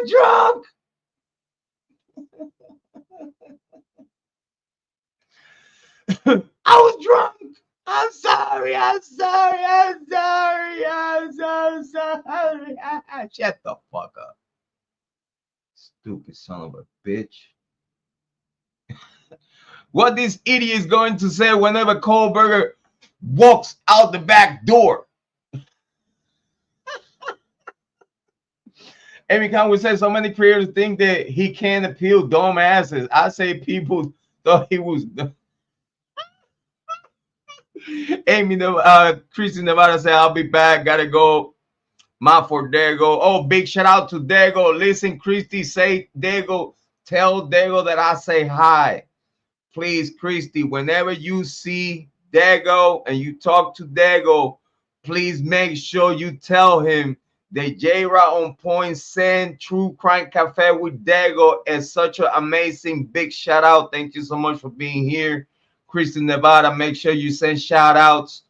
was drunk. I was drunk. I'm sorry. I'm sorry. I'm sorry. I'm so sorry. Shut the fuck up. Stupid son of a bitch. What this idiot is going to say whenever Kohberger walks out the back door. Every time we say so many creators think that he can't appeal dumbasses. I say people thought he was. Amy, Christy Nevada said, I'll be back. Gotta go. For Dago. Oh, big shout out to Dago. Listen, Christy, say Dago. Tell Dago that I say hi. Please, Christy, whenever you see Dago and you talk to Dago, please make sure you tell him that Jrod on Point send True Crime Cafe with Dago is such an amazing big shout out. Thank you so much for being here. Christy Nevada, make sure you send shout outs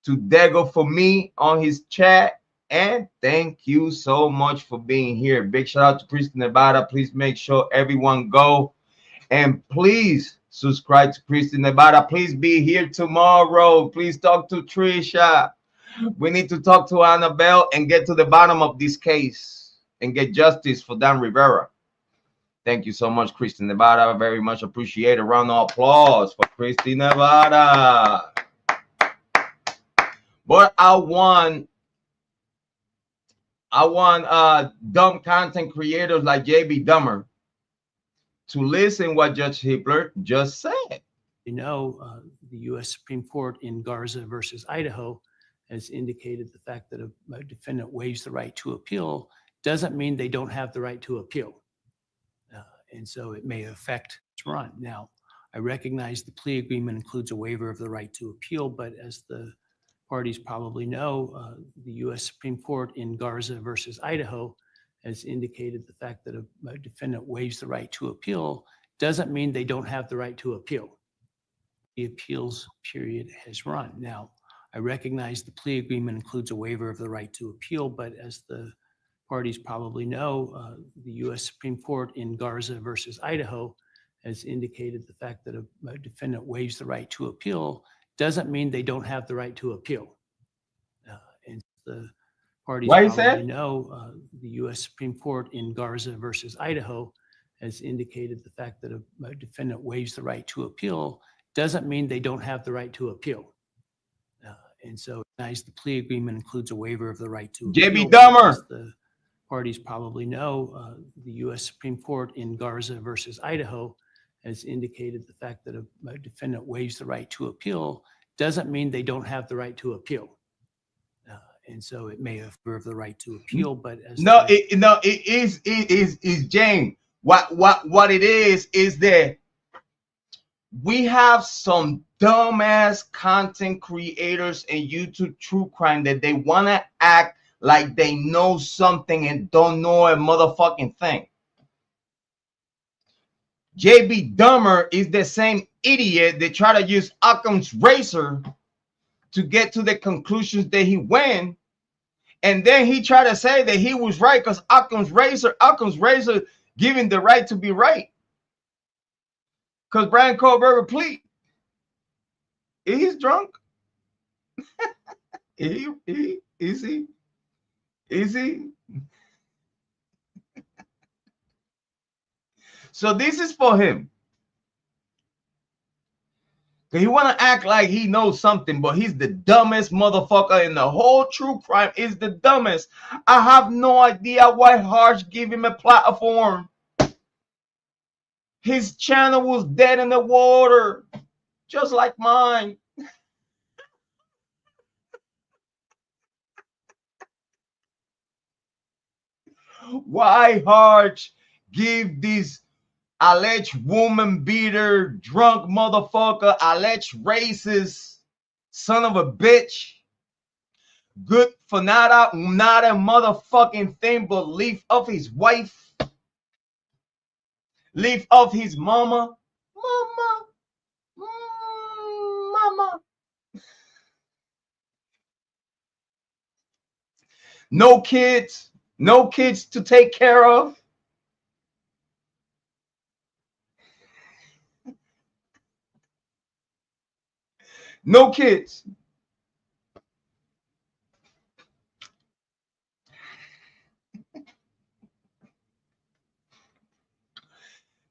to Dago for me on his chat. And thank you so much for being here. Big shout out to Christy Nevada. Please make sure everyone go. And please subscribe to Christy Nevada. Please be here tomorrow. Please talk to Trisha. We need to talk to Annabelle and get to the bottom of this case and get justice for Dan Rivera. Thank you so much, Christy Nevada. I very much appreciate a round of applause for Christy Nevada. But I want dumb content creators like JB Dummer to listen what Judge Hippler just said. You know, the U.S. Supreme Court in Garza versus Idaho has indicated the fact that a defendant waives the right to appeal doesn't mean they don't have the right to appeal. And so it may affect its run. Now, I recognize the plea agreement includes a waiver of the right to appeal, but as the parties probably know, the U.S. Supreme Court in Garza versus Idaho has indicated the fact that a defendant waives the right to appeal doesn't mean they don't have the right to appeal. The appeals period has run. Now, I recognize the plea agreement includes a waiver of the right to appeal, but as the parties probably know, the U.S. Supreme Court in Garza versus Idaho has indicated the fact that a defendant waives the right to appeal doesn't mean they don't have the right to appeal. And the parties probably know, the U.S. Supreme Court in Garza versus Idaho has indicated the fact that a defendant waives the right to appeal doesn't mean they don't have the right to appeal. And so the plea agreement includes a waiver of the right to appeal. JB Dummer. The parties probably know, the U.S. Supreme Court in Garza versus Idaho has indicated the fact that a defendant waives the right to appeal doesn't mean they don't have the right to appeal. And so it may have the right to appeal, but as it is James. What it is that we have some dumbass content creators and YouTube true crime that they want to act like they know something and don't know a motherfucking thing. JB Dummer is the same idiot that try to use Occam's razor to get to the conclusions that he went, and then he tried to say that he was right because Occam's razor giving the right to be right. Because Bryan Kohberger plead. He's drunk. Is he? So this is for him. He want to act like he knows something, but he's the dumbest motherfucker in the whole true crime. Is the dumbest. I have no idea why Harsh gave him a platform. His channel was dead in the water, just like mine. Why Harsh give this alleged woman beater, drunk motherfucker, alleged racist, son of a bitch, good for not a motherfucking thing but leave of his wife, leave of his mama. No kids to take care of. No kids.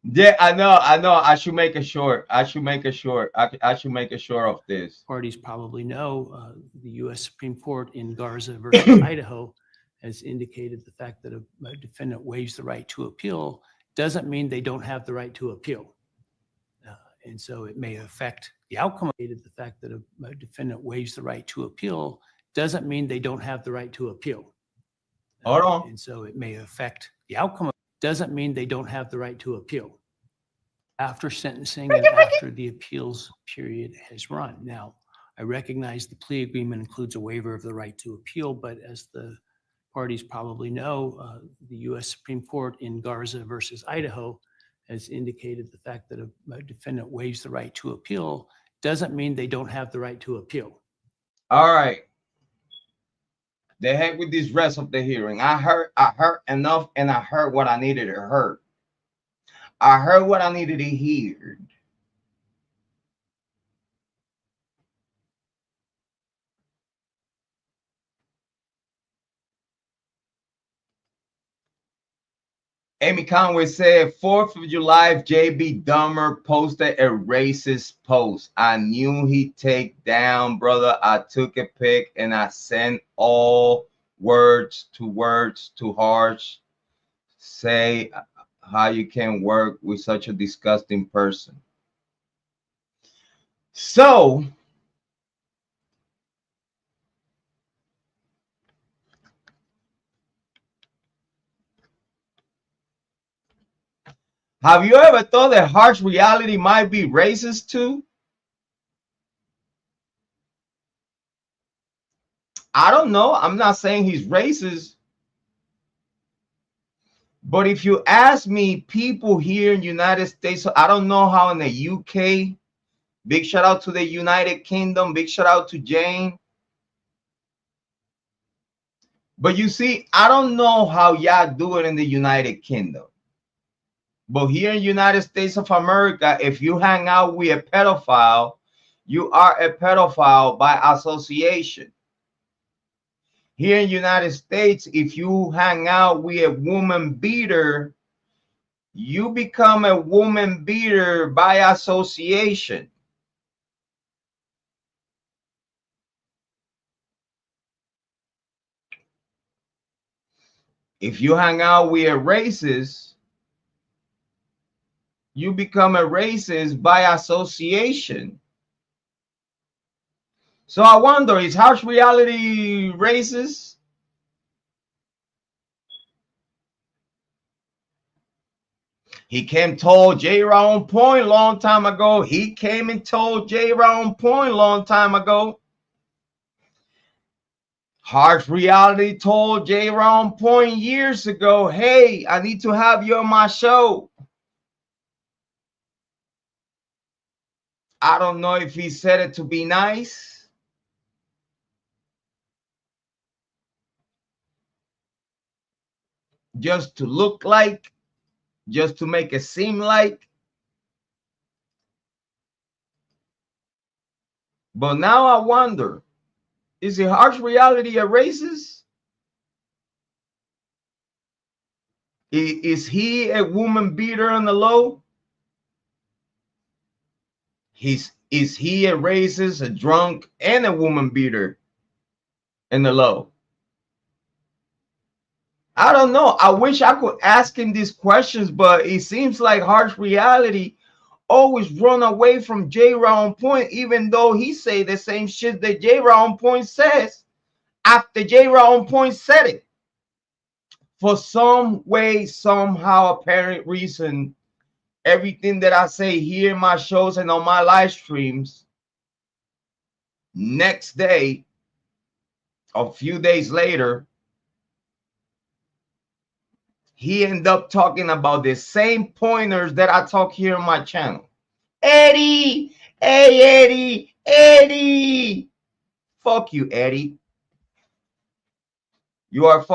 Yeah, I know. I should make a short. I should make a short. I should make a short of this. Parties probably know the U.S. Supreme Court in Garza versus Idaho has indicated the fact that a defendant waives the right to appeal doesn't mean they don't have the right to appeal. And so it may affect the outcome. The fact that a defendant waives the right to appeal doesn't mean they don't have the right to appeal. Hold on. And so it may affect the outcome. Doesn't mean they don't have the right to appeal after sentencing and after the appeals period has run. Now, I recognize the plea agreement includes a waiver of the right to appeal, but as the parties probably know, the U.S. Supreme Court in Garza versus Idaho has indicated the fact that a defendant waives the right to appeal doesn't mean they don't have the right to appeal. All right. The heck with this rest of the hearing. I heard enough, and I heard what I needed to hear. I heard what I needed to hear. Amy Conway said, 4th of July, JB Dummer posted a racist post. I knew he'd take down, brother. I took a pic and I sent all words too harsh. Say how you can work with such a disgusting person. So, have you ever thought that harsh reality might be racist too? I don't know. I'm not saying he's racist. But if you ask me, people here in the United States, so I don't know how in the UK, big shout out to the United Kingdom, big shout out to Jane. But you see, I don't know how y'all do it in the United Kingdom. But here in the United States of America, if you hang out with a pedophile, you are a pedophile by association. Here in the United States, if you hang out with a woman beater, you become a woman beater by association. If you hang out with a racist, you become a racist by association. So I wonder, is harsh reality racist? He came told Jrod on point long time ago. He came and told Jrod on point long time ago. Harsh reality told Jrod on point years ago, hey, I need to have you on my show. I don't know if he said it to be nice, just to look like, just to make it seem like. But now I wonder, is the harsh reality a racist? Is he a woman beater on the low? Is he a racist, a drunk, and a woman beater in the low? I don't know. I wish I could ask him these questions, but it seems like harsh reality always run away from Jrod on point, even though he say the same shit that Jrod on point says after Jrod on point said it. For some way, somehow, apparent reason, everything that I say here in my shows and on my live streams, next day, a few days later, he ended up talking about the same pointers that I talk here on my channel. Eddie, hey, Eddie. Fuck you, Eddie. You are